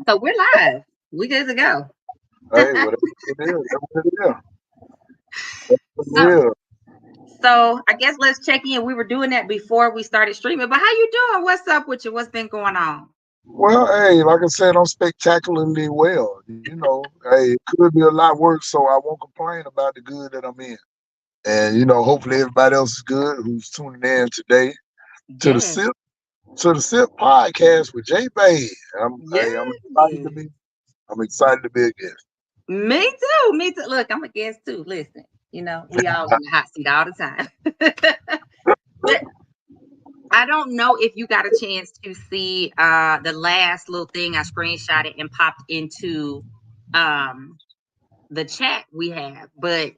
So we're live. We good to go. Hey, whatever it is, that's what it is. That's what So, it is. so I guess let's check in. We were doing that before we started streaming. But how you doing? What's up with you? What's been going on? Well, hey, like I said, I'm spectacularly well. Hey, it could be a lot worse, so I won't complain about the good that I'm in. And hopefully everybody else is good who's tuning in today to the Yes. SIP podcast with J Bay. Hey, I'm excited to Yes. be. I'm excited to be a guest. Me too. Me too. Look, I'm a guest too. Listen, we all in the hot seat all the time. But I don't know if you got a chance to see the last little thing I screenshotted and popped into um the chat we have, but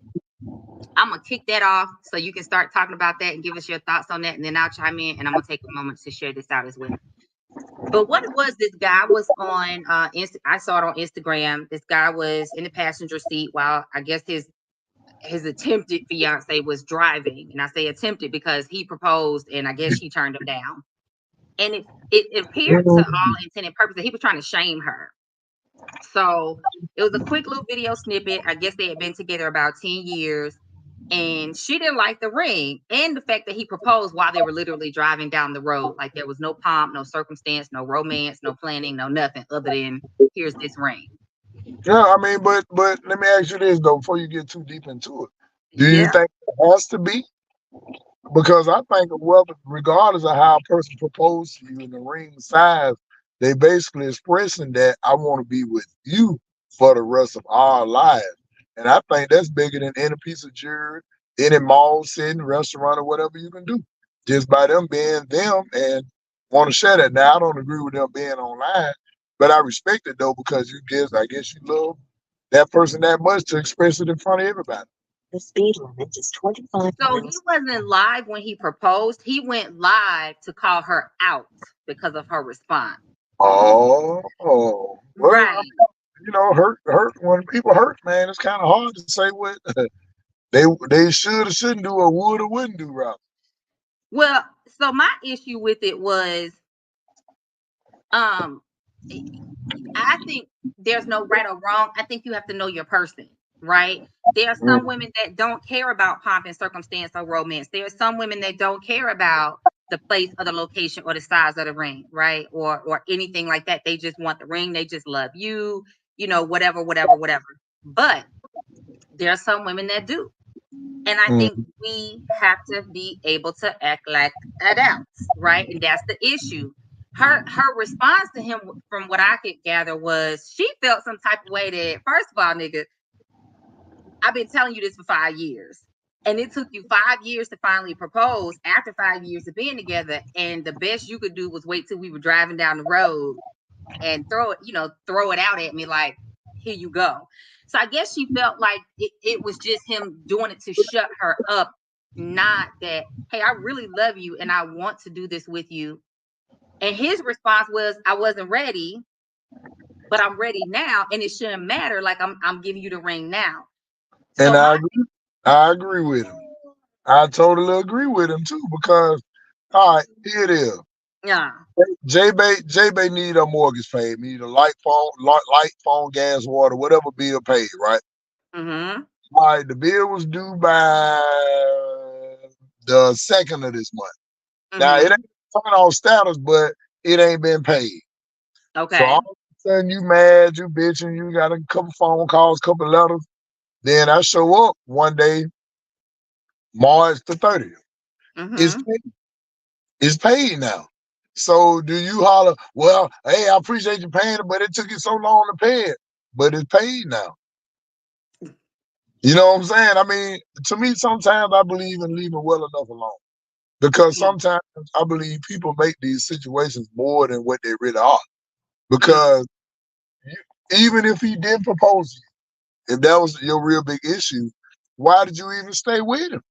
I'm gonna kick that off so you can start talking about that and give us your thoughts on that, and then I'll chime in and I'm gonna take a moment to share this out as well. But what it was, this guy was on I saw it on Instagram. This guy was in the passenger seat while I guess his attempted fiance was driving, and I say attempted because he proposed and I guess she turned him down. And it appeared to all intent and purpose that he was trying to shame her. So it was a quick little video snippet. I guess they had been together about 10 years. And she didn't like the ring and the fact that he proposed while they were literally driving down the road. Like there was no pomp, no circumstance, no romance, no planning, no nothing other than here's this ring. Yeah, I mean, but let me ask you this though, before you get too deep into it. Do you Yeah. think it has to be? Because I think, well, regardless of how a person proposed to you in the ring size, they basically expressing that I want to be with you for the rest of our lives. And I think that's bigger than any piece of jewelry, any mall setting, restaurant, or whatever you can do. Just by them being them and want to share that. Now I don't agree with them being online, but I respect it though because I guess you love that person that much to express it in front of everybody. The speed limit is 25 So he miles. wasn't live when he proposed. He went live to call her out because of her response. Well, Right. hurt when people hurt, man. It's kind of hard to say what they should or shouldn't do or would or wouldn't do, Rob. Well, so my issue with it was um I think there's no right or wrong. I think you have to know your person, right? There are some Mm, women that don't care about pomp and circumstance or romance. There are some women that don't care about the place or the location or the size of the ring, right? Or anything like that. They just want the ring. They just love you, whatever, whatever, whatever. But there are some women that do. And I think mm. we have to be able to act like adults, right? And that's the issue. Her response to him, from what I could gather, was she felt some type of way that, first of all, nigga, I've been telling you this for 5 years. And it took you 5 years to finally propose after 5 years of being together. And the best you could do was wait till we were driving down the road and throw it out at me like, here you go. So I guess she felt like it was just him doing it to shut her up, not that, hey, I really love you and I want to do this with you. And his response was, I wasn't ready, but I'm ready now, and it shouldn't matter. Like I'm giving you the ring now. So And my I agree with him. I totally agree with him too because all right, here it is. yeah. J Bay need a mortgage paid, need a light phone, gas, water, whatever bill paid, right? Mm-hmm. All right, the bill was due by the second of this month. Now it Mm-hmm. ain't turn on status, but it ain't been paid. So all Okay. of a sudden you mad, you bitching, you got a couple phone calls, couple letters. Then I show up one day, March the 30th. It's Mm-hmm. paid. It's paid now. So do you holler, well, hey, I appreciate you paying it, but it took you so long to pay it. But it's paid now. You know what I'm saying? I mean, to me, sometimes I believe in leaving well enough alone. Because sometimes I believe people make these situations more than what they really are. Mm-hmm. Because even if he did propose to you, if that was your real big issue, why did you even stay with him?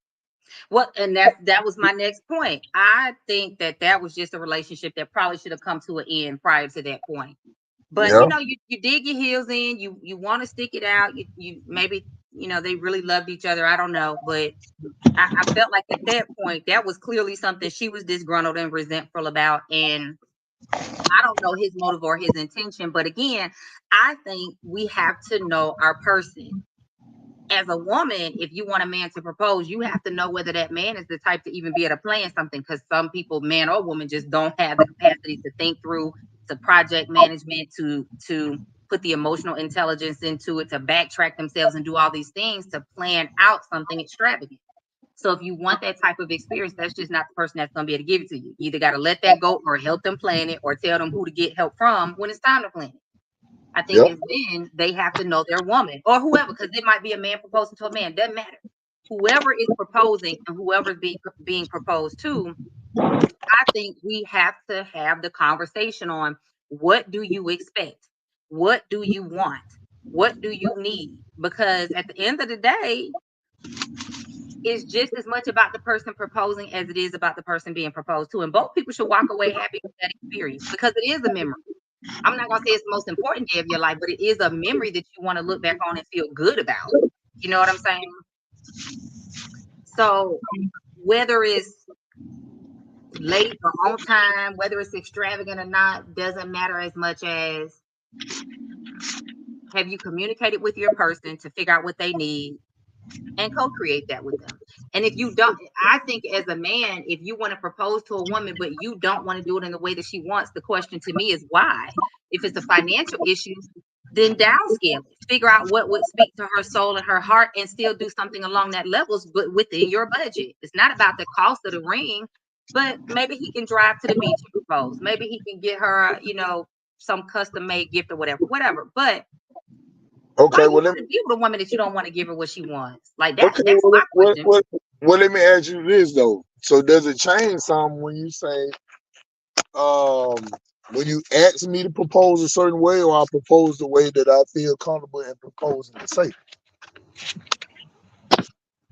Well, and that was my next point. I think that was just a relationship that probably should have come to an end prior to that point. But Yeah. you dig your heels in, you want to stick it out. You maybe they really loved each other. I don't know, but I felt like at that point that was clearly something she was disgruntled and resentful about, and I don't know his motive or his intention, but again, I think we have to know our person. As a woman, if you want a man to propose, you have to know whether that man is the type to even be able to plan something. Because some people, man or woman, just don't have the capacity to think through, to project management, to put the emotional intelligence into it, to backtrack themselves and do all these things to plan out something extravagant. So if you want that type of experience, that's just not the person that's going to be able to give it to you. You either got to let that go or help them plan it or tell them who to get help from when it's time to plan it. I think Yeah. as men, they have to know their woman or whoever, because it might be a man proposing to a man. Doesn't matter. Whoever is proposing and whoever's being proposed to, I think we have to have the conversation on what do you expect? What do you want? What do you need? Because at the end of the day, it's just as much about the person proposing as it is about the person being proposed to. And both people should walk away happy with that experience because it is a memory. I'm not gonna say it's the most important day of your life, but it is a memory that you want to look back on and feel good about. You know what I'm saying? So whether it's late or on time, whether it's extravagant or not, doesn't matter as much as have you communicated with your person to figure out what they need and co-create that with them. And if you don't, I think as a man, if you want to propose to a woman, but you don't want to do it in the way that she wants, the question to me is why? If it's a financial issue, then downscale it. Figure out what would speak to her soul and her heart and still do something along that levels, but within your budget. It's not about the cost of the ring, but maybe he can drive to the beach and propose. Maybe he can get her, some custom made gift or whatever. But why Okay. you Well, want to be with a woman that you don't want to give her what she wants? Like okay. that's my question. Well, let me ask you this though. So does it change some when you say, um, when you ask me to propose a certain way, or I propose the way that I feel comfortable in proposing to say?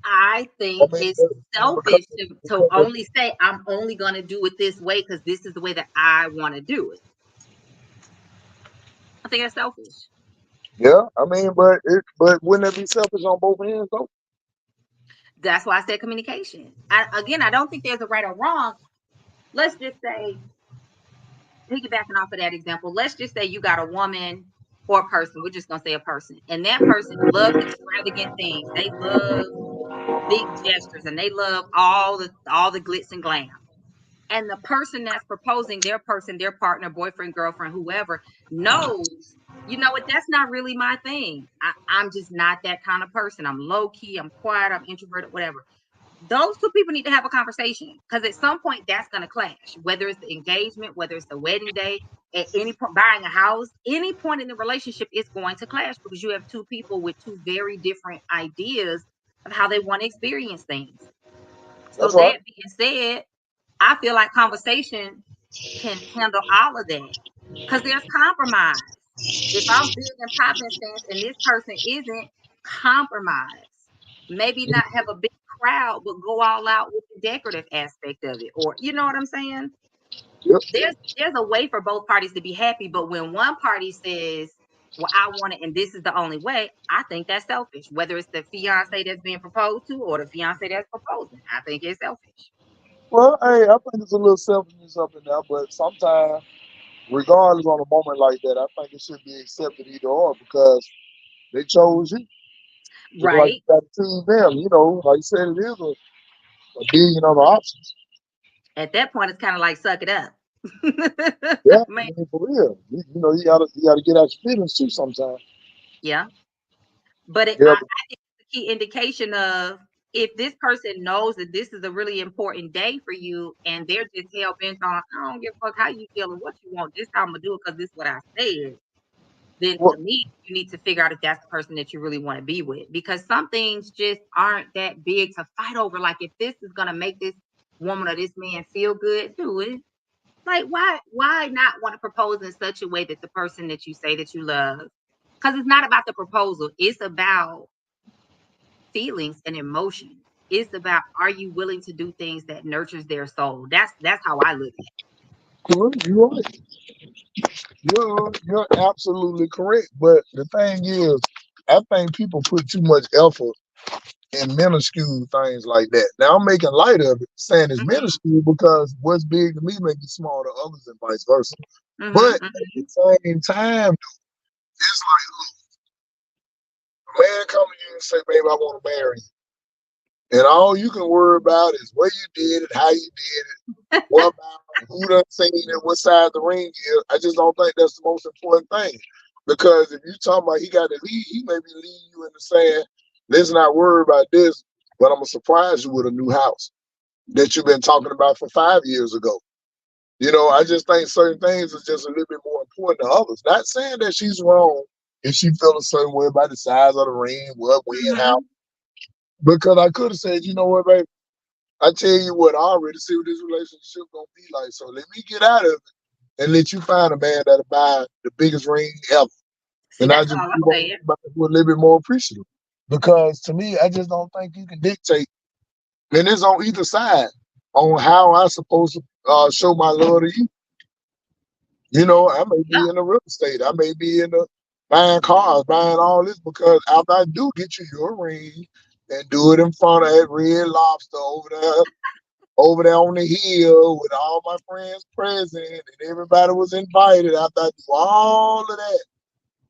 I I think mean, it's because, selfish to only say I'm only going to do it this way because this is the way that I want to do it. I think that's selfish. yeah, I mean, but wouldn't it be selfish on both ends though? That's why I said communication. I don't think there's a right or wrong. Let's just say, piggybacking off of that example, let's just say you got a woman or a person. We're just going to say a person, and that person loves extravagant things. They love big gestures, and they love all the glitz and glam. And the person that's proposing, their person, their partner, boyfriend, girlfriend, whoever, knows, you know what, that's not really my thing. I'm just not that kind of person. I'm low key, I'm quiet, I'm introverted, whatever. Those two people need to have a conversation because at some point that's going to clash, whether it's the engagement, whether it's the wedding day, at any point, buying a house, any point in the relationship, it's going to clash because you have two people with two very different ideas of how they want to experience things. So That's right. that being said, I feel like conversation can handle all of that because there's compromise. If I'm big and popping stance and this person isn't, compromise. Maybe not have a big crowd, but go all out with the decorative aspect of it. Or you know what I'm saying? Yep. There's a way for both parties to be happy, but when one party says, well, I want it and this is the only way, I think that's selfish. Whether it's the fiance that's being proposed to or the fiance that's proposing, I think it's selfish. Well, hey, I think it's a little selfishness up in there, but sometimes, regardless on a moment like that, I think it should be accepted either or because they chose you. Just like Right. you got to choose them, like you said, it is a billion other options. At that point, it's kind of like suck it up. Yeah, I Man, mean, for real. You gotta get out your feelings too sometimes. yeah. But Yeah, I think it's a key indication of if this person knows that this is a really important day for you and they're just hell bent on, I don't give a fuck how you feel and what you want. This time I'm gonna do it because this is what I said. Then well, to me, you need to figure out if that's the person that you really want to be with. Because some things just aren't that big to fight over. Like if this is gonna make this woman or this man feel good, do it. Like why not want to propose in such a way that the person that you say that you love, because it's not about the proposal, it's about feelings and emotions. It's about, are you willing to do things that nurtures their soul? That's how I look at it. you're right. You're absolutely correct. But the thing is, I think people put too much effort in minuscule things like that. Now I'm making light of it, saying it's minuscule because what's big to me may be small to others and vice versa. But at the same time, it's like, a man come to you and say, baby, I want to marry you. And all you can worry about is where you did it, how you did it, what about who done seen it, what side the ring is. I just don't think that's the most important thing. Because if you talking about he got to lead, he may be leading you into saying, let's not worry about this, but I'm going to surprise you with a new house that you've been talking about for 5 years ago. You know, I just think certain things are just a little bit more important than others. Not saying that she's wrong if she feel a certain way about the size of the ring, what, when, how. Because I could have said, you know what, baby, I tell you what, I already see what this relationship gonna be like. So let me get out of it and let you find a man that'll buy the biggest ring ever. See, And I that's just all I'm want saying. everybody to be a little bit more appreciative. Because to me, I just don't think you can dictate, and it's on either side on how I'm supposed to show my love to you. You know, I may be in the real estate, I may be in the buying cars, buying all this, because after I do get you your ring and do it in front of that Red Lobster over there on the hill with all my friends present and everybody was invited, after I do all of that,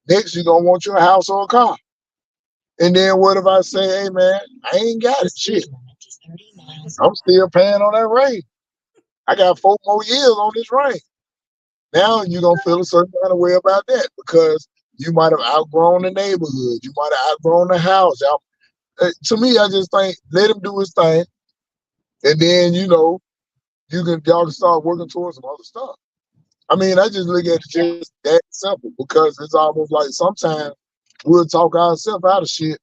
next you're gonna want your house or a car. And then what if I say, hey man, I ain't got it, shit, I'm still paying on that ring. I got 4 more years on this ring. Now you're gonna feel a certain kind of way about that because you might have outgrown the neighborhood, you might have outgrown the house. To me, I just think let him do his thing, and then y'all can start working towards some other stuff. I mean, I just look at it just that simple because it's almost like sometimes we'll talk ourselves out of shit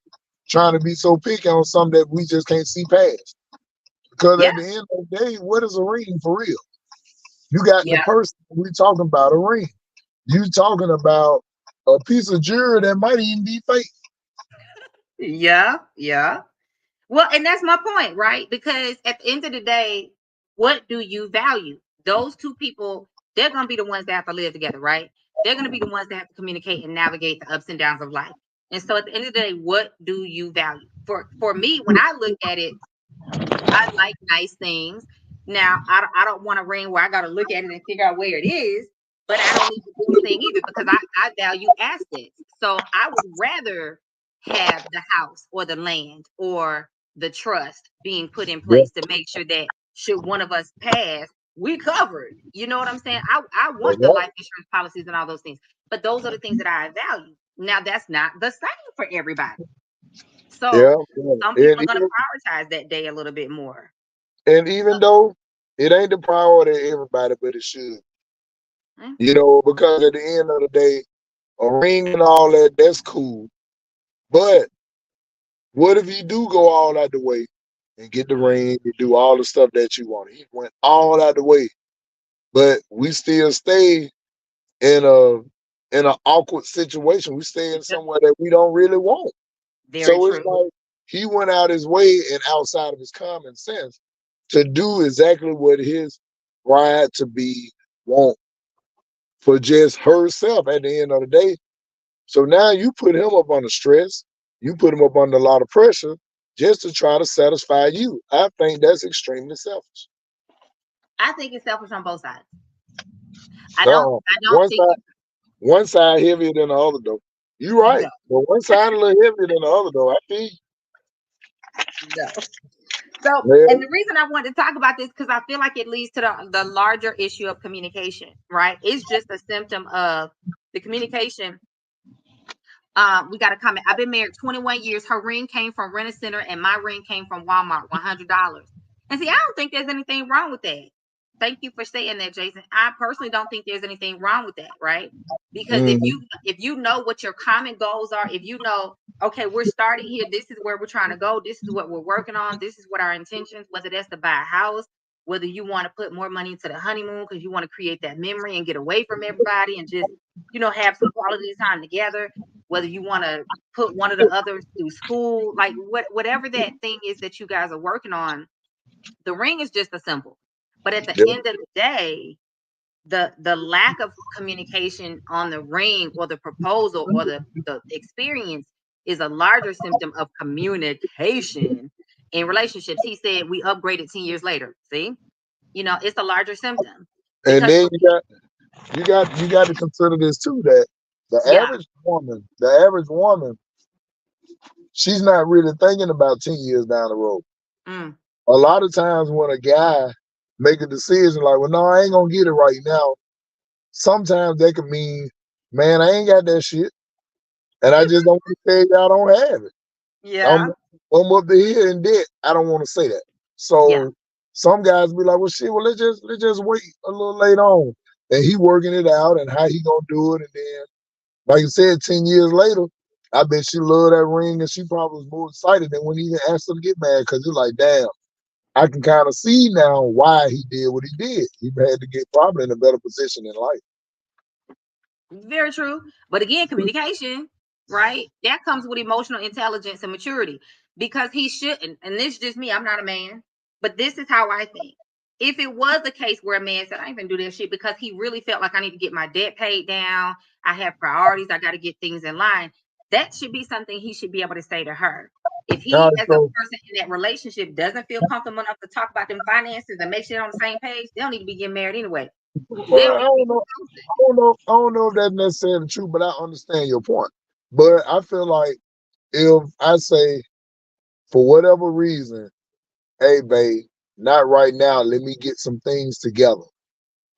trying to be so picky on something that we just can't see past. Because Yeah, at the end of the day, what is a ring for real? You got the yeah, person we talking about a ring. You talking about a piece of jewelry that might even be fake. yeah. Well, and that's my point, right? Because at the end of the day, what do you value? Those two people, they're going to be the ones that have to live together, right? They're going to be the ones that have to communicate and navigate the ups and downs of life. And so at the end of the day, what do you value? For me, when I look at it, I like nice things. Now, I don't want a ring where I got to look at it and figure out where it is, but I don't need the biggest thing either because I value assets. So I would rather have the house or the land or the trust being put in Yeah, place to make sure that should one of us pass, we covered. You know what I'm saying? I want the yeah, life insurance policies and all those things, but those are the things that I value. Now, that's not the same for everybody. yeah. So some Yeah. people are going to prioritize that day a little bit more. And even though it ain't the priority of everybody, but it should. Mm. Because at the end of the day, a ring and all that, that's cool. But what if you do go all out the way and get the ring and do all the stuff that you want? He went all out the way, but we still stay in an awkward situation. We stay in Yep. somewhere that we don't really want. Very So it's true. like he went out his way and outside of his common sense to do exactly what his bride to be want for just herself at the end of the day. So now you put him up under stress, you put him up under a lot of pressure just to try to satisfy you. I think that's extremely selfish. I think it's selfish on both sides. I don't. Uh, I don't one think side, one side heavier than the other though. You right, no, but one side a little heavier than the other though. I think. no. So, and Yeah, the reason I wanted to talk about this because I feel like it leads to the larger issue of communication. Right? It's just a symptom of the communication. We got a comment. I've been married 21 years. Her ring came from Rent a Center, and my ring came from Walmart, $100. And see, I don't think there's anything wrong with that. Thank you for saying that, Jason. I personally don't think there's anything wrong with that, right? Because mhm, if you know what your common goals are, if you know, okay, we're starting here, this is where we're trying to go, this is what we're working on, this is what our intentions, whether that's to buy a house, whether you want to put more money into the honeymoon because you want to create that memory and get away from everybody and just, have some quality time together, whether you want to put one of the others through school, like whatever that thing is that you guys are working on, the ring is just a symbol. But at the yeah, end of the day, the lack of communication on the ring or the proposal or the experience is a larger symptom of communication in relationships. He said we upgraded 10 years later. See, it's a larger symptom And because then you got to consider this too, that the yeah, average woman, she's not really thinking about 10 years down the road. mm, A lot of times when a guy make a decision like, well, no, I ain't gonna get it right now, sometimes that can mean, man, I ain't got that shit. And I just don't want to tell you I don't have it. I'm yeah, I'm up to here in debt. I don't want to say that. yeah, So some guys be like, well, shit, well, let's just wait a little later on. And he working it out and how he gonna do it. And then, like you said, 10 years later, I bet she loved that ring and she probably was more excited than when he even asked her to get married, because it's like, damn, I can kind of see now why he did what he did. He had to get probably in a better position in life. very true. But again, communication, right? That comes with emotional intelligence and maturity because he shouldn't. And this is just me. I'm not a man, but this is how I think. If it was a case where a man said, I ain't gonna do that shit because he really felt like I need to get my debt paid down, I have priorities, I got to get things in line, that should be something he should be able to say to her. If All he, right, as a so person in that relationship, doesn't feel comfortable enough to talk about them finances and make sure they're on the same page, they don't need to be getting married anyway. They well, don't I need to be don't know. I don't know if that's necessarily true, but I understand your point. But I feel like if I say, for whatever reason, hey, babe, not right now, let me get some things together.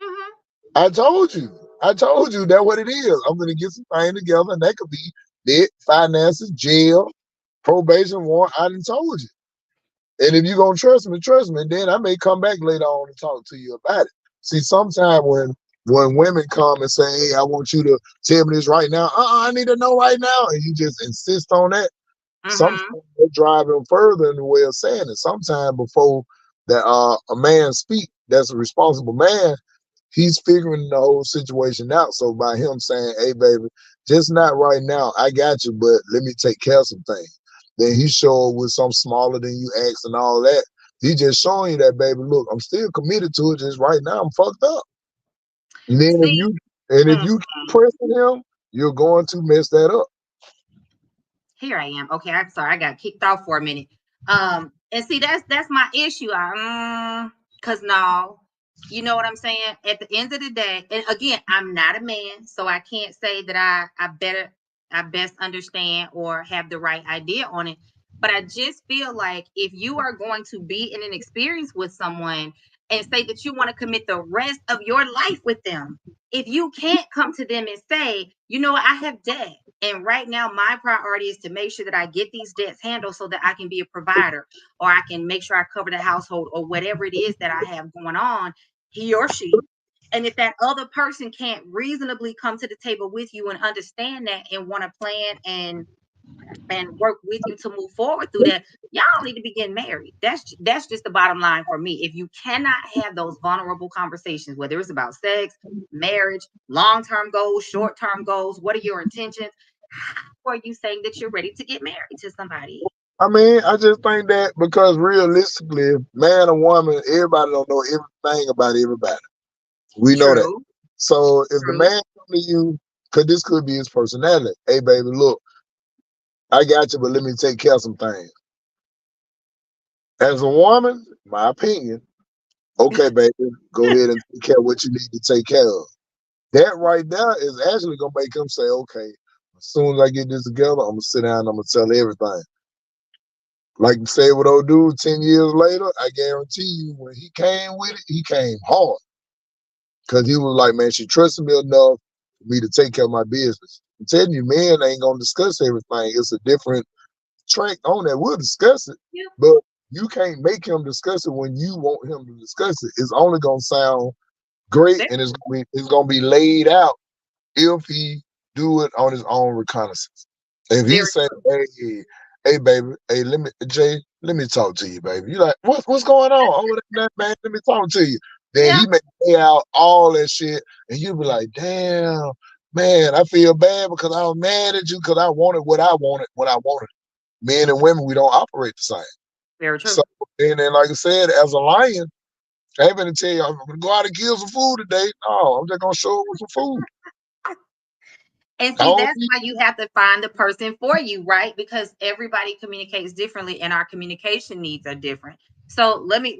Mhm. I told you. I told you that what it is. I'm gonna get some things together, and that could be debt, finances, jail, probation warrant. I done told you. And if you're gonna trust me, then I may come back later on and talk to you about it. See, sometimes when women come and say, hey, I want you to tell me this right now, I need to know right now, and you just insist on that, sometimes Mhm. they drive them further in the way of saying it. Sometimes before that a man speak, that's a responsible man, he's figuring the whole situation out. So by him saying, hey baby, just not right now, I got you, but let me take care of some things. Then he show up with something smaller than you asked and all that. He just showing you that, baby, look, I'm still committed to it. Just right now I'm fucked up. And then if See, you and if mhm. you keep pressing him, you're going to mess that up. Here I am. Okay, I'm sorry, I got kicked off for a minute. And see, that's my issue. Cause no, you know what I'm saying? At the end of the day, and again, I'm not a man, so I can't say that I best understand or have the right idea on it. But I just feel like if you are going to be in an experience with someone and say that you want to commit the rest of your life with them, if you can't come to them and say, I have debt. And right now, my priority is to make sure that I get these debts handled so that I can be a provider or I can make sure I cover the household or whatever it is that I have going on, he or she. And if that other person can't reasonably come to the table with you and understand that and want to plan and work with you to move forward through that, y'all need to be getting married. That's just the bottom line for me. If you cannot have those vulnerable conversations, whether it's about sex, marriage, long-term goals, short-term goals, what are your intentions? How are you saying that you're ready to get married to somebody? I mean, I just think that because realistically, man or woman, everybody don't know everything about everybody. We know that. True, So if the true. man come to you, because this could be his personality, hey baby, look, I got you, but let me take care of some things. As a woman, my opinion, okay, baby, go ahead and take care of what you need to take care of. That right there is actually gonna make him say, okay, as soon as I get this together, I'm gonna sit down and I'm gonna tell everything. Like you say with old dude, 10 years later, I guarantee you when he came with it, he came hard. Cause he was like, man, she trusted me enough for me to take care of my business. I'm telling you, men ain't gonna discuss everything. It's a different track on that. We'll discuss it, Yeah. but you can't make him discuss it when you want him to discuss it. It's only gonna sound great and it's gonna be laid out if he do it on his own reconnaissance. If he Very say, true. hey, baby, hey, let me talk to you, baby. You like, what's going on? Oh, that man, let me talk to you. Then Yeah, he may lay out all that shit, and you be like, damn, man, I feel bad because I was mad at you because I wanted what I wanted when I wanted it. Men and women, we don't operate the same. very So, true. and then, like I said, as a lion, I ain't gonna tell you I'm gonna go out and kill some food today. No, I'm just gonna show up with some food. And I see, don't that's need, why you have to find the person for you, right? Because everybody communicates differently and our communication needs are different. So let me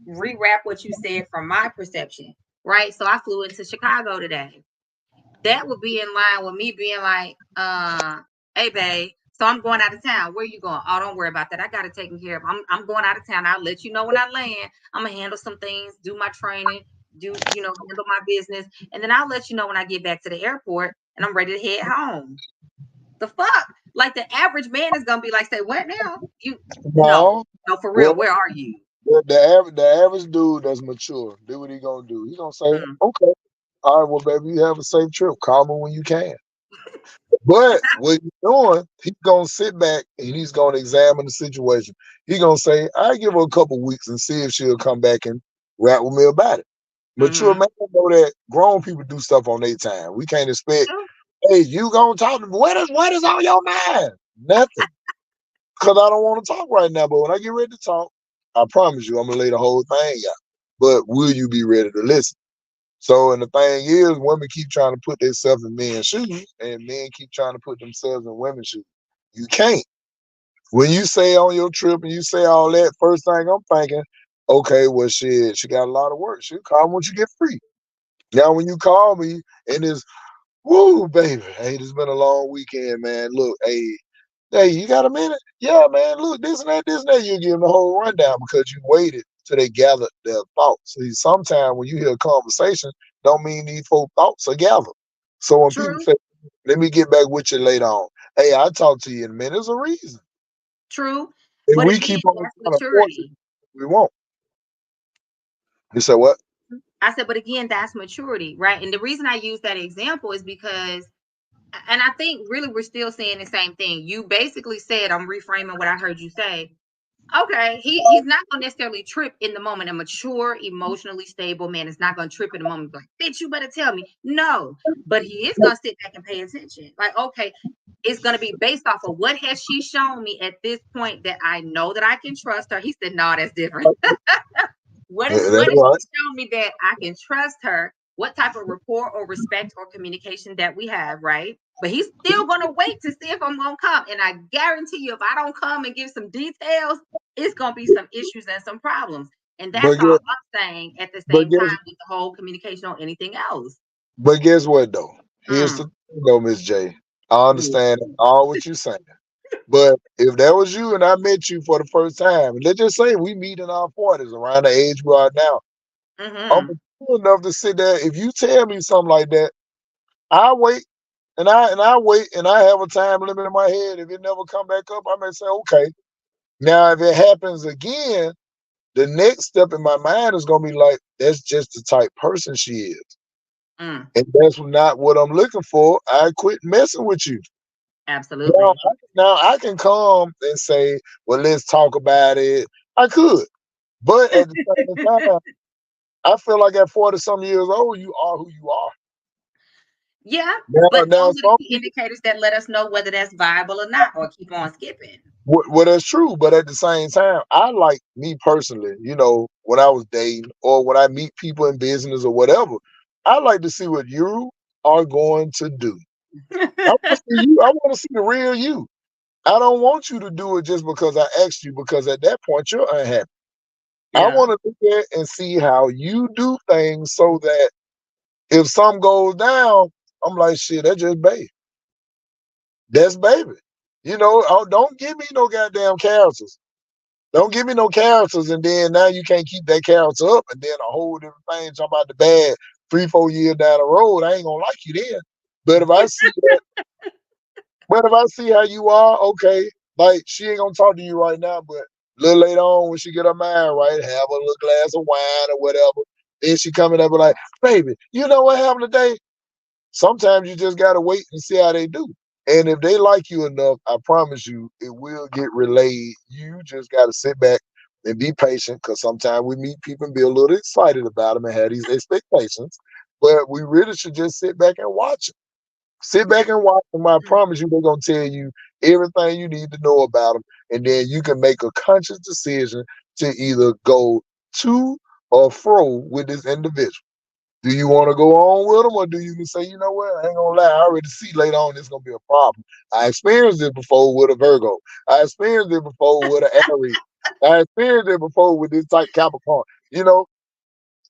rewrap what you said from my perception, right? So I flew into Chicago today. That would be in line with me being like, hey babe, so I'm going out of town. Where you going? Oh, don't worry about that. I got it taken care of. I'm going out of town. I'll let you know when I land. I'm gonna handle some things, do my training, handle my business, and then I'll let you know when I get back to the airport and I'm ready to head home. The fuck? Like the average man is gonna be like, say, what now? You no, no. no, for real, Well, where are you? the average dude that's mature, do what he gonna do. He gonna say, Mm. okay, all right, well, baby, you have a safe trip. Call me when you can. But what he's doing, he's gonna sit back and he's gonna examine the situation. He's gonna say, I give her a couple weeks and see if she'll come back and rap with me about it. Mature Mm-hmm. man know that grown people do stuff on their time. We can't expect, True. hey, you gonna talk to me? What is on your mind? Nothing. Because I don't want to talk right now. But when I get ready to talk, I promise you I'm gonna lay the whole thing out. But will you be ready to listen? So, and the thing is, women keep trying to put themselves in men's shoes, and men keep trying to put themselves in women's shoes. You can't. When you say on your trip and you say all that, first thing I'm thinking, okay, well, shit, she got a lot of work. She'll call when you get free. Now, when you call me and it's, woo, baby, hey, this been a long weekend, man. Look, hey, you got a minute? Yeah, man. Look, this and that, this and that. You give them the whole rundown because you waited till they gathered their thoughts. See, sometimes when you hear a conversation, don't mean these folk thoughts are gathered. So when people True. say, "Let me get back with you later on," hey, I'll talk to you in a minute. There's a reason. True. If But we again, keep on that's trying to force it, maturity. we won't. You say what? I said, but again, that's maturity, right? And the reason I use that example is because, and I think really we're still saying the same thing. You basically said, I'm reframing what I heard you say. Okay, he's not gonna necessarily trip in the moment. A mature, emotionally stable man is not gonna trip in the moment. Like, bitch, you better tell me. No, but he is gonna sit back and pay attention. Like, okay, it's gonna be based off of what has she shown me at this point that I know that I can trust her. He said, no, that's different. What That's is right. she showing me that I can trust her? What type of rapport or respect or communication that we have, right? But he's still gonna wait to see if I'm gonna come. And I guarantee you, if I don't come and give some details, it's gonna be some issues and some problems. And that's But all guess, I'm saying at the but same time guess, with the whole communication on anything else. but guess what though? Here's the Mm. thing though, Miss J. I understand all what you're saying. But if that was you and I met you for the first time, let's just say we meet in our 40s, around the age we are now, I'm Mm-hmm. mature enough to sit there. If you tell me something like that, I wait and I wait and I have a time limit in my head. If it never come back up, I may say, okay. Now if it happens again, the next step in my mind is gonna be like, that's just the type person she is. Mm. And that's not what I'm looking for. I quit messing with you. Now, Absolutely. now I can come and say, well, let's talk about it. I could. But at the same time, I feel like at 40 some years old, you are who you are. Yeah, Now, but now those are the some key people, indicators that let us know whether that's viable or not, or keep on skipping. well, that's true. But at the same time, I like me personally, when I was dating or when I meet people in business or whatever, I like to see what you are going to do. I want to see you. I want to see the real you. I don't want you to do it just because I asked you, because at that point you're unhappy. I Yeah. want to look at and see how you do things so that if something goes down, I'm like, shit, that's just baby. That's baby. Don't give me no goddamn characters. Don't give me no characters, and then now you can't keep that character up, and then a whole different thing jump out the bag 3, 4 years down the road. I ain't gonna like you then. But if I see that, but if I see how you are, okay, like she ain't gonna talk to you right now, but a little later on when she get her mind right, have a little glass of wine or whatever. Then she coming up and like, baby, you know what happened today? Sometimes you just gotta wait and see how they do. And if they like you enough, I promise you, it will get relayed. You just gotta sit back and be patient, because sometimes we meet people and be a little excited about them and have these expectations. But we really should just sit back and watch it. Sit back and watch them. I promise you, they're gonna tell you everything you need to know about them, and then you can make a conscious decision to either go to or fro with this individual. Do you want to go on with them, or do you say, you know what, I ain't gonna lie, I already see later on it's gonna be a problem. I experienced it before with a Virgo. I experienced it before with an Aries. I experienced it before with this type Capricorn. You know,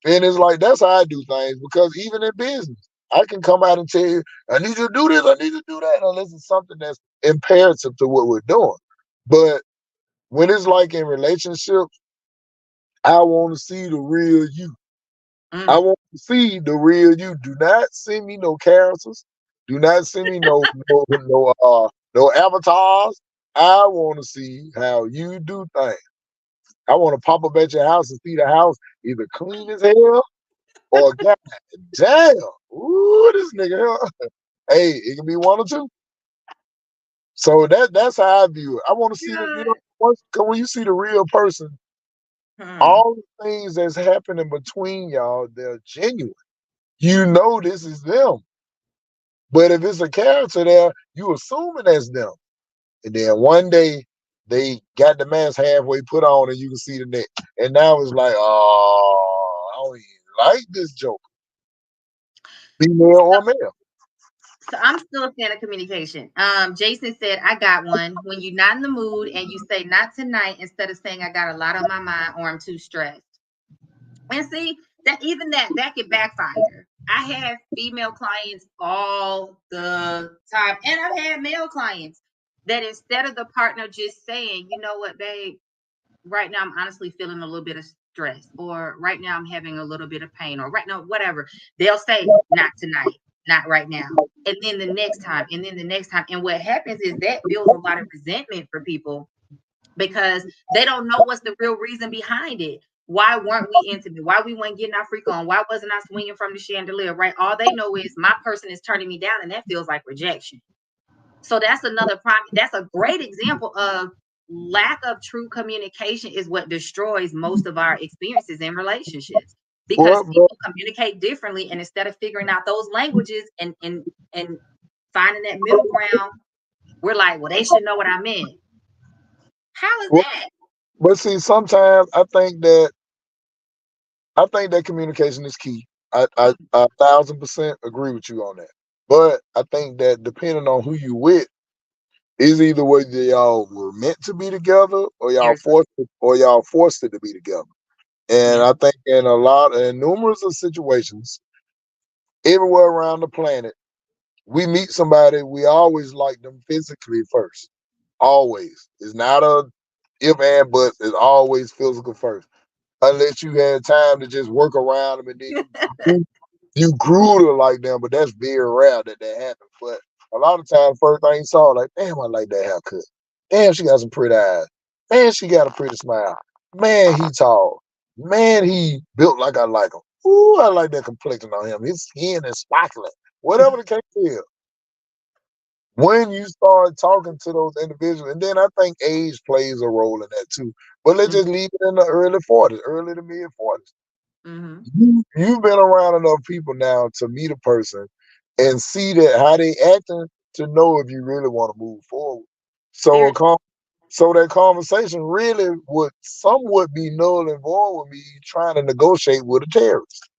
and it's like that's how I do things because even in business, I can come out and tell you, I need you to do this, I need you to do that, unless it's something that's imperative to what we're doing. But when it's like in relationships, I want to see the real you. I Mm. want to see the real you. Do not send me no characters. Do not send me no avatars. I want to see how you do things. I want to pop up at your house and see the house either clean as hell or god damn. Ooh, this nigga here. Hey, it can be one or two. So that's how I view it. I want to see the, God. cause when you see the real person, Hmm. all the things that's happening between y'all, they're genuine. You know this is them. But if it's a character there, you assuming that's them. And then one day they got the mask halfway put on and you can see the neck. And now it's like, oh, I don't even like this joke, female or male. So I'm still a fan of communication. Jason said, I got one. When you're not in the mood and you say not tonight instead of saying I got a lot on my mind or I'm too stressed. And see that even that could backfire. I have female clients all the time, and I've had male clients that instead of the partner just saying, you know what, babe, right now I'm honestly feeling a little bit of stress, or right now I'm having a little bit of pain, or right now, whatever, they'll say, not tonight, not right now. And then the next time, and then the next time. And what happens is that builds a lot of resentment for people because they don't know what's the real reason behind it. Why weren't we intimate? Why we weren't getting our freak on? Why wasn't I swinging from the chandelier? Right? All they know is my person is turning me down, and that feels like rejection. So that's another problem. That's a great example of lack of true communication is what destroys most of our experiences in relationships because Well, but people communicate differently, and instead of figuring out those languages and finding that middle ground, we're like, well, they should know what I meant. How is well, that? but see, sometimes I think that communication is key. I 1,000% agree with you on that. But I think that depending on who you with, is either whether y'all were meant to be together or y'all Seriously. forced it to be together. And Yeah. I think in numerous of situations, everywhere around the planet, we meet somebody, we always like them physically first. Always. It's not a if and but, it's always physical first. Unless you had time to just work around them and then you grew to like them, but that's very rare that happens. But a lot of times, first thing you saw, like, damn, I like that haircut. Damn, she got some pretty eyes. Man, she got a pretty smile. Man, he tall. Man, he built like I like him. Ooh, I like that complexion on him. His skin is sparkling. Whatever the case is, when you start talking to those individuals, and then I think age plays a role in that too. But let's just leave it in the early 40s, early to mid 40s. Mm-hmm. You've been around enough people now to meet a person and see that how they acting to know if you really want to move forward. So Seriously. so that conversation really would somewhat be null and void with me trying to negotiate with a terrorist.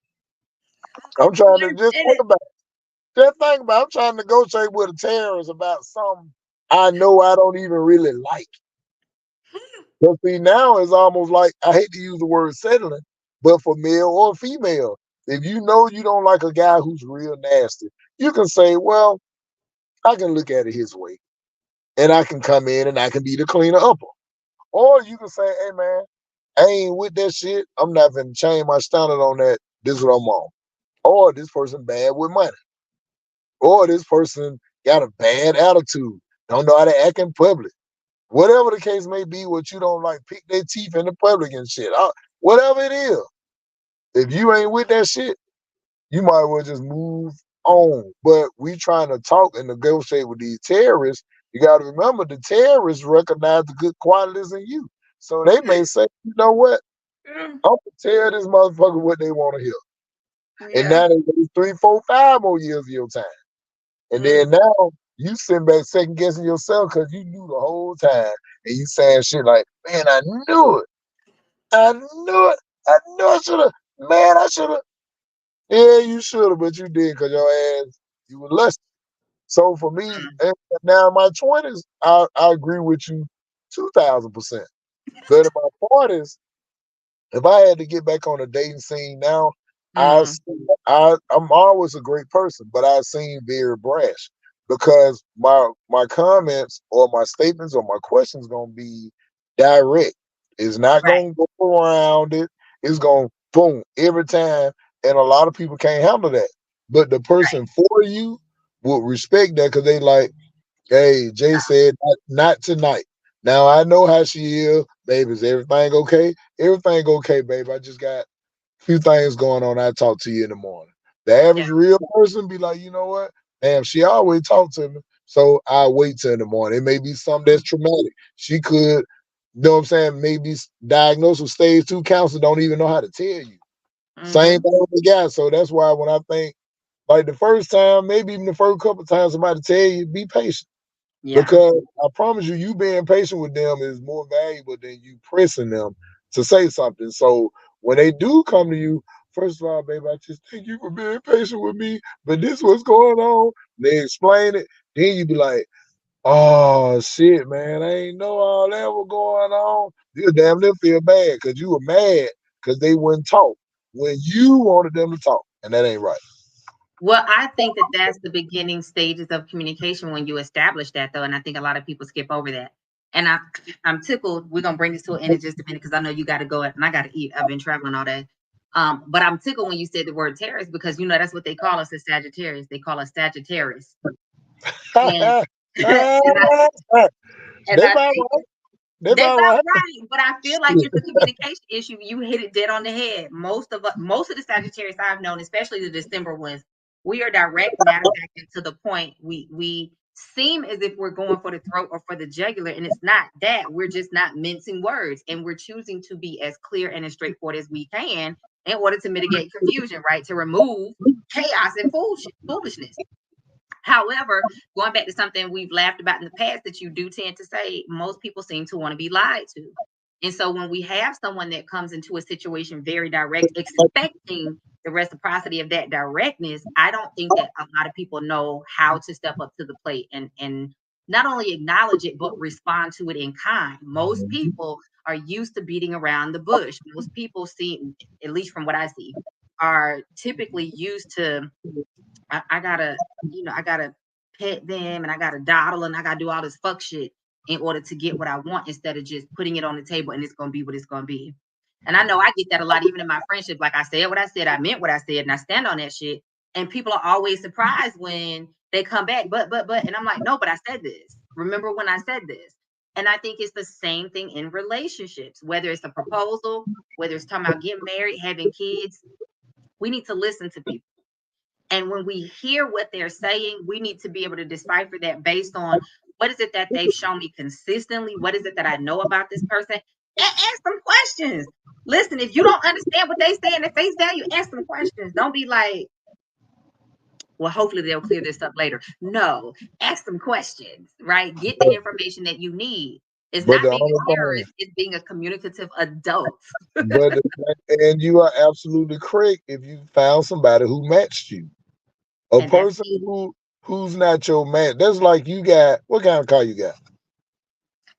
I'm trying to just Listen think it. about just think about I'm trying to negotiate with a terrorist about something I know I don't even really like. But see, now it's almost like I hate to use the word settling, but for male or female, if you know you don't like a guy who's real nasty, you can say, well, I can look at it his way and I can come in and I can be the cleaner upper. Or you can say, hey man, I ain't with that shit. I'm not gonna change my standard on that. This is what I'm on. Or this person bad with money. Or this person got a bad attitude. Don't know how to act in public. Whatever the case may be, what you don't like, pick their teeth in the public and shit. Whatever it is, if you ain't with that shit, you might as well just move on. But we trying to talk and negotiate with these terrorists. You got to remember, the terrorists recognize the good qualities in you. So they may say, you know what? I'm gonna tell this motherfucker what they want to hear. And Yeah. now they waste 3, 4, 5 more years of your time. And Mm. then now you sitting back second guessing yourself because you knew the whole time. And you saying shit like, man, I knew it. I knew it. I knew I should have. Man, I should have. Yeah, you should have, but you did because your ass, you were less. So for me, Mm, and now in my 20s, I agree with you 2000%. But in my 40s, if I had to get back on the dating scene now, mm, I'm always a great person, but I seem very brash because my comments or my statements or my questions gonna be direct. It's not right, gonna go around it. It's gonna boom every time, and a lot of people can't handle that. But the right. person for you will respect that because they like, hey, Jay said not tonight. Now I know how she is, baby. Is everything okay? Everything okay, babe. I just got a few things going on. I'll talk to you in the morning. The Yeah. average real person be like, you know what? Damn, she always talk to me. So I'll wait till in the morning. It may be something that's traumatic. She could, you know what I'm saying, maybe diagnosed with stage 2 cancer, don't even know how to tell you. Same Mm-hmm. thing with the guy. So that's why when I think like the first time, maybe even the first couple of times somebody tell you, be patient. Yeah. Because I promise you, you being patient with them is more valuable than you pressing them to say something. So when they do come to you, first of all, baby, I just thank you for being patient with me. But this what's going on. They explain it. Then you be like, oh shit, man, I ain't know all that was going on. You damn near feel bad because you were mad because they wouldn't talk when you wanted them to talk, and that ain't right. Well, I think that that's the beginning stages of communication when you establish that, though, and I think a lot of people skip over that. And I'm tickled. We're gonna bring this to an end in just a minute because I know you got to go and I got to eat. I've been traveling all day. But I'm tickled when you said the word terrorist because you know that's what they call us as Sagittarius. They call us Sagittarius, and and I and They I about think right. They they about about right. right, but I feel like it's a communication issue. You hit it dead on the head. Most of the Sagittarius I've known, especially the December ones, we are direct, matter of fact, and to the point. We seem as if we're going for the throat or for the jugular, and it's not that. We're just not mincing words, and we're choosing to be as clear and as straightforward as we can in order to mitigate confusion, right? To remove chaos and foolishness. However, going back to something we've laughed about in the past that you do tend to say, most people seem to want to be lied to. And so when we have someone that comes into a situation very direct, expecting the reciprocity of that directness, I don't think that a lot of people know how to step up to the plate and not only acknowledge it, but respond to it in kind. Most people are used to beating around the bush. Most people seem, at least from what I see, are typically used to I gotta, I gotta pet them and I gotta dawdle and I gotta do all this fuck shit in order to get what I want instead of just putting it on the table and it's gonna be what it's gonna be. And I know I get that a lot, even in my friendship. Like I said what I said, I meant what I said, and I stand on that shit. And people are always surprised when they come back, but, and I'm like, no, but I said this. Remember when I said this? And I think it's the same thing in relationships, whether it's a proposal, whether it's talking about getting married, having kids. We need to listen to people. And when we hear what they're saying, we need to be able to decipher that based on what is it that they've shown me consistently? What is it that I know about this person? And ask them questions. Listen, if you don't understand what they say in the face value, ask them questions. Don't be like, well, hopefully they'll clear this up later. No, ask them questions, right? Get the information that you need. It's But not the being only a thing, terrorist, it's being a communicative adult. but and you are absolutely correct if you found somebody who matched you. A And that's person key. who's not your match. That's like you got what kind of car you got?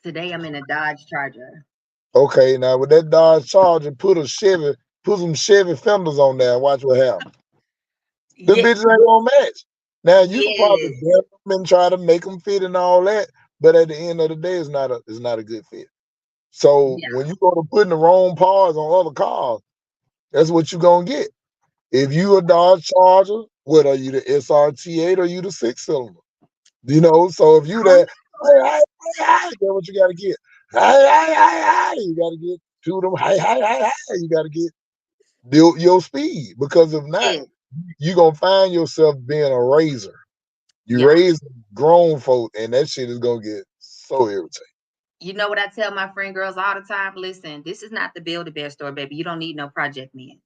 Today I'm in a Dodge Charger. Okay, now with that Dodge Charger, put some Chevy fenders on there and watch what happens. The Yeah, bitches ain't gonna match. Now you can probably yes. bend them and try to make them fit and all that, but at the end of the day, it's not a good fit. So Yeah. when you go to putting the wrong parts on other cars, that's what you're gonna get. If you a Dodge Charger, what are you, the SRT8 or you the 6 cylinder? You know, so if you Oh, that, that's what you gotta get. You gotta get to them. You gotta get your speed because if not, yeah. you gonna find yourself being a razor. You Yeah. raise grown folk, and that shit is gonna get so irritating. You know what I tell my friend girls all the time? Listen, this is not the Build a Bear store, baby. You don't need no project men.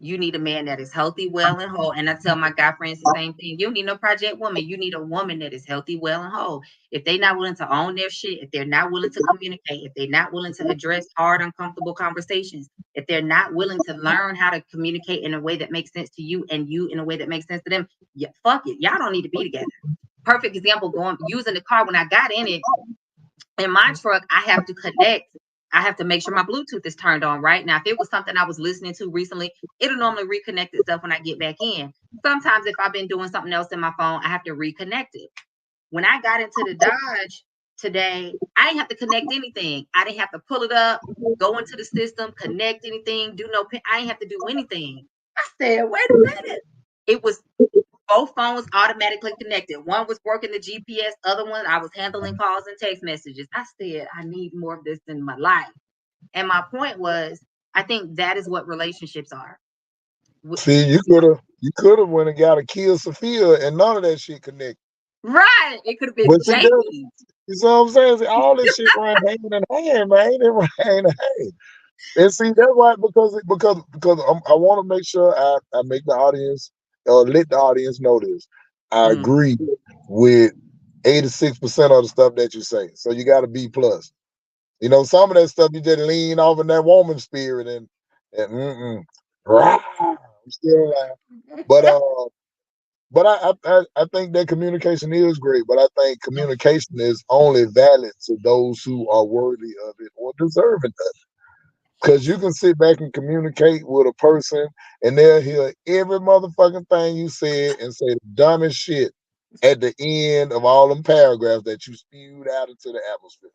You need a man that is healthy, well, and whole. And I tell my guy friends the same thing. You don't need no project woman. You need a woman that is healthy, well, and whole. If they're not willing to own their shit, if they're not willing to communicate, if they're not willing to address hard, uncomfortable conversations, if they're not willing to learn how to communicate in a way that makes sense to you and you in a way that makes sense to them, yeah, fuck it. Y'all don't need to be together. Perfect example, using the car when I got in it. In my truck, I have to connect. I have to make sure my Bluetooth is turned on right now. If it was something I was listening to recently, it'll normally reconnect itself when I get back in. Sometimes if I've been doing something else in my phone, I have to reconnect it. When I got into the Dodge today, I didn't have to connect anything. I didn't have to pull it up, go into the system, connect anything, do no pin. I didn't have to do anything. I said, wait a minute. It was both phones automatically connected. One was working the GPS, other one I was handling calls and text messages. I said, I need more of this in my life. And my point was, I think that is what relationships are. See, you could have went and got a Kia Sophia and none of that shit connected. Right. It could have been But see, Jamie. you see what I'm saying? See, all this shit ran hand in hand, man. It ran hand in hand. And see, that's why because I want to make sure I make the audience let the audience know this. I agree with 86% of the stuff that you say. So you got to B plus. You know, some of that stuff you just lean off in that woman spirit and rah, I'm still alive. But I think that communication is great, but I think communication is only valid to those who are worthy of it or deserving of it. Because you can sit back and communicate with a person and they'll hear every motherfucking thing you said and say the dumbest shit at the end of all them paragraphs that you spewed out into the atmosphere.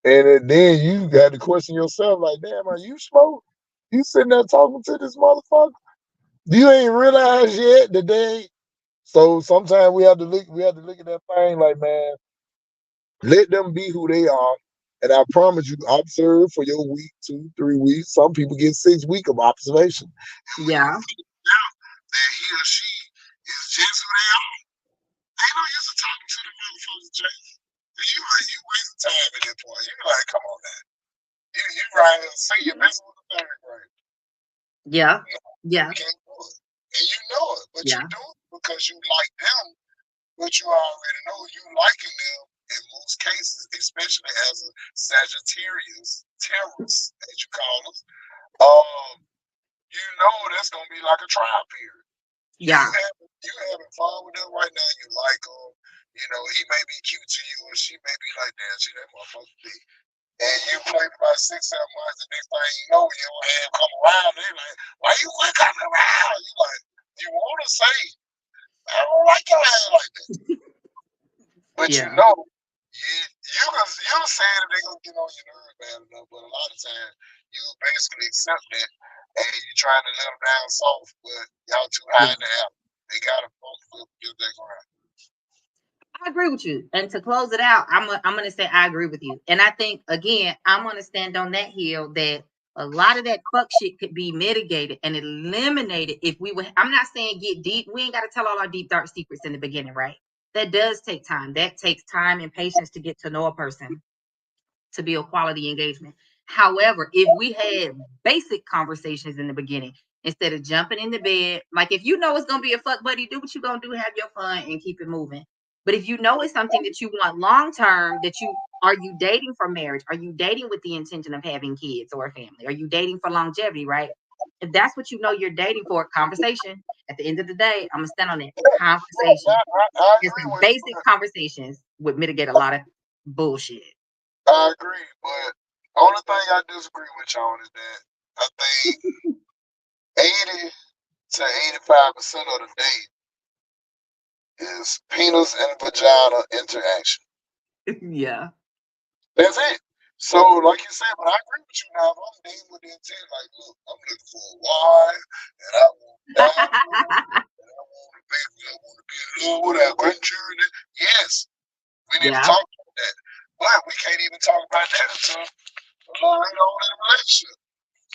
And then you got to question yourself like, damn, are you slow? You sitting there talking to this motherfucker? You ain't realized yet that they. So sometimes we have to look at that thing like, man, let them be who they are. And I promise you, observe for your week, 2, 3 weeks. Some people get 6 weeks of observation. Yeah. That he or she is just who they are. Ain't no use of talking to the motherfuckers, Jay. You wasting time at that point. You like, come on now. You right here say you're messing with the third grade. Yeah. Yeah. You can't do it. And you know it, but Yeah. you do it because you like them, but you already know you liking them in most cases, especially as a Sagittarius terrorist, as you call us. You know that's gonna be like a trial period. Yeah. You having fun with them right now. You like them. You know he may be cute to you, or she may be like, damn, she that motherfucker big. And you play for about 6, 7 months. The next thing you know, you don't have come around. They like, why you quit coming around? You like, you want to say, I don't like your ass like that. But Yeah. you know, you'll say it if they gonna get on your nerves bad enough. But a lot of times, you basically accept it, and you trying to let them down soft, but y'all too high in the air. They gotta both get that ground. I agree with you. And to close it out, I'm going to say I agree with you. And I think, again, I'm going to stand on that hill that a lot of that fuck shit could be mitigated and eliminated if we would. I'm not saying get deep. We ain't got to tell all our deep, dark secrets in the beginning, right? That does take time. That takes time and patience to get to know a person, to build quality engagement. However, if we had basic conversations in the beginning, instead of jumping in the bed, like if you know it's going to be a fuck buddy, do what you're going to do, have your fun and keep it moving. But if you know it's something that you want long term, are you dating for marriage? Are you dating with the intention of having kids or a family? Are you dating for longevity, right? If that's what you know you're dating for, conversation. At the end of the day, I'm gonna stand on it. Conversation. I Just agree with basic you. conversations would mitigate a lot of bullshit. I agree, but the only thing I disagree with y'all is that I think 80 to 85% of the day is penis and vagina interaction. Yeah. That's it. So, like you said, but I agree with you now. If I'm dating with the intent, like, look, I'm looking for a wife, and I want that, and I want to be in love with our grandchildren. Yes, we need to Yeah. talk about that. But we can't even talk about that until a little later on in the relationship.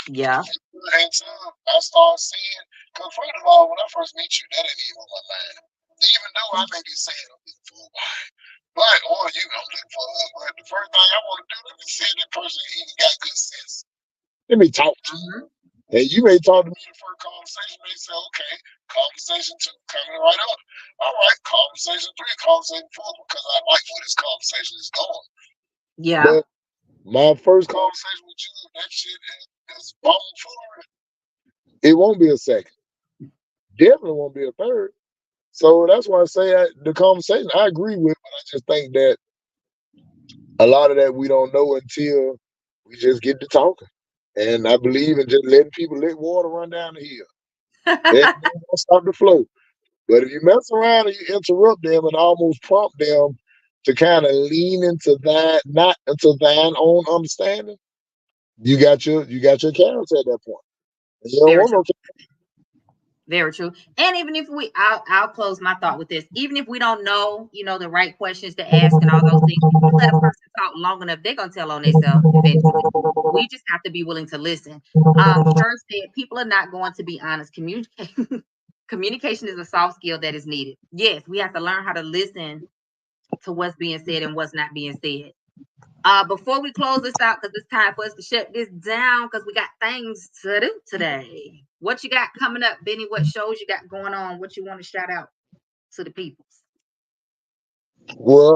Yeah. Until I start seeing, because first of all, when I first meet you, that ain't even on my mind. Even though I may be saying I'm looking for a wife. But, or you, I'm looking for a husband. The first thing I want to do is see that person even got good sense. Let me talk to you. And you may talk to me the first conversation. say, okay, conversation 2 coming right up. All right, conversation 3, conversation 4, because I like where this conversation is going. Yeah. But my first conversation with you, that shit is bomb for it. It won't be a second. Definitely won't be a third. So that's why I say the conversation I agree with, but I just think that a lot of that we don't know until we just get to talking. And I believe in just letting people let water run down the hill. Let them stop the flow. But if you mess around and you interrupt them and almost prompt them to kind of lean into that, not into thine own understanding, you got your character at that point. And you don't Very want no true. Very true. And even if I'll close my thought with this. Even if we don't know, the right questions to ask and all those things, if you let a person talk long enough, they're gonna tell on themselves eventually. We just have to be willing to listen. First said, people are not going to be honest. Communication is a soft skill that is needed. Yes, we have to learn how to listen to what's being said and what's not being said. Before we close this out, because it's time for us to shut this down, because we got things to do today. What you got coming up, Benny? What shows you got going on? What you want to shout out to the people? Well,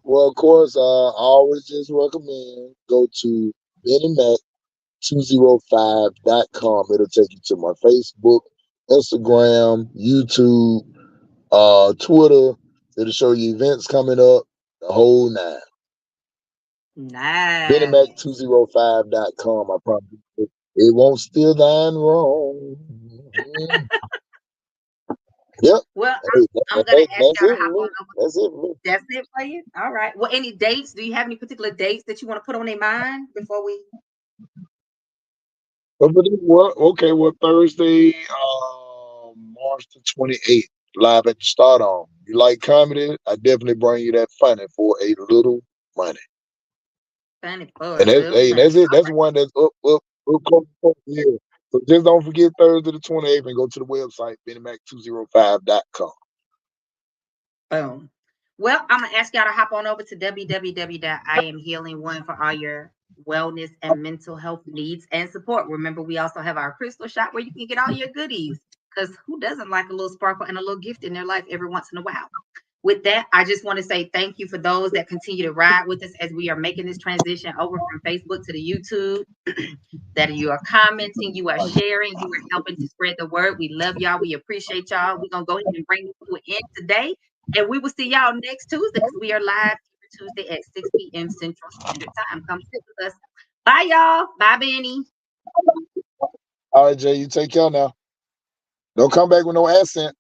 of course, I always just recommend go to BennyMac205.com. It'll take you to my Facebook, Instagram, YouTube, Twitter. It'll show you events coming up, the whole nine. Nice. BennyMac205.com. I promise you, it won't steer thine wrong. Yep. Well, I'm gonna ask y'all to hop on over. That's it for me. That's it for you. All right. Well, any dates? Do you have any particular dates that you want to put on their mind before we? Okay, well, Thursday, March the 28th, live at the Start On. You like comedy? I definitely bring you that funny for a little money. Funny for And a that's little hey, money. that's it. All That's right. one that's up here. So just don't forget Thursday the 28th and go to the website, BennyMac205.com. Boom. Well, I'm gonna ask y'all to hop on over to www.IamHealing1 for all your wellness and mental health needs and support. Remember, we also have our crystal shop where you can get all your goodies. Because who doesn't like a little sparkle and a little gift in their life every once in a while? With that, I just want to say thank you for those that continue to ride with us as we are making this transition over from Facebook to the YouTube. That you are commenting, you are sharing, you are helping to spread the word. We love y'all. We appreciate y'all. We're gonna go ahead and bring it to an end today. And we will see y'all next Tuesday because we are live every Tuesday at 6 p.m. Central Standard Time. Come sit with us. Bye, y'all. Bye, Benny. All right, Jay, you take care now. Don't come back with no accent.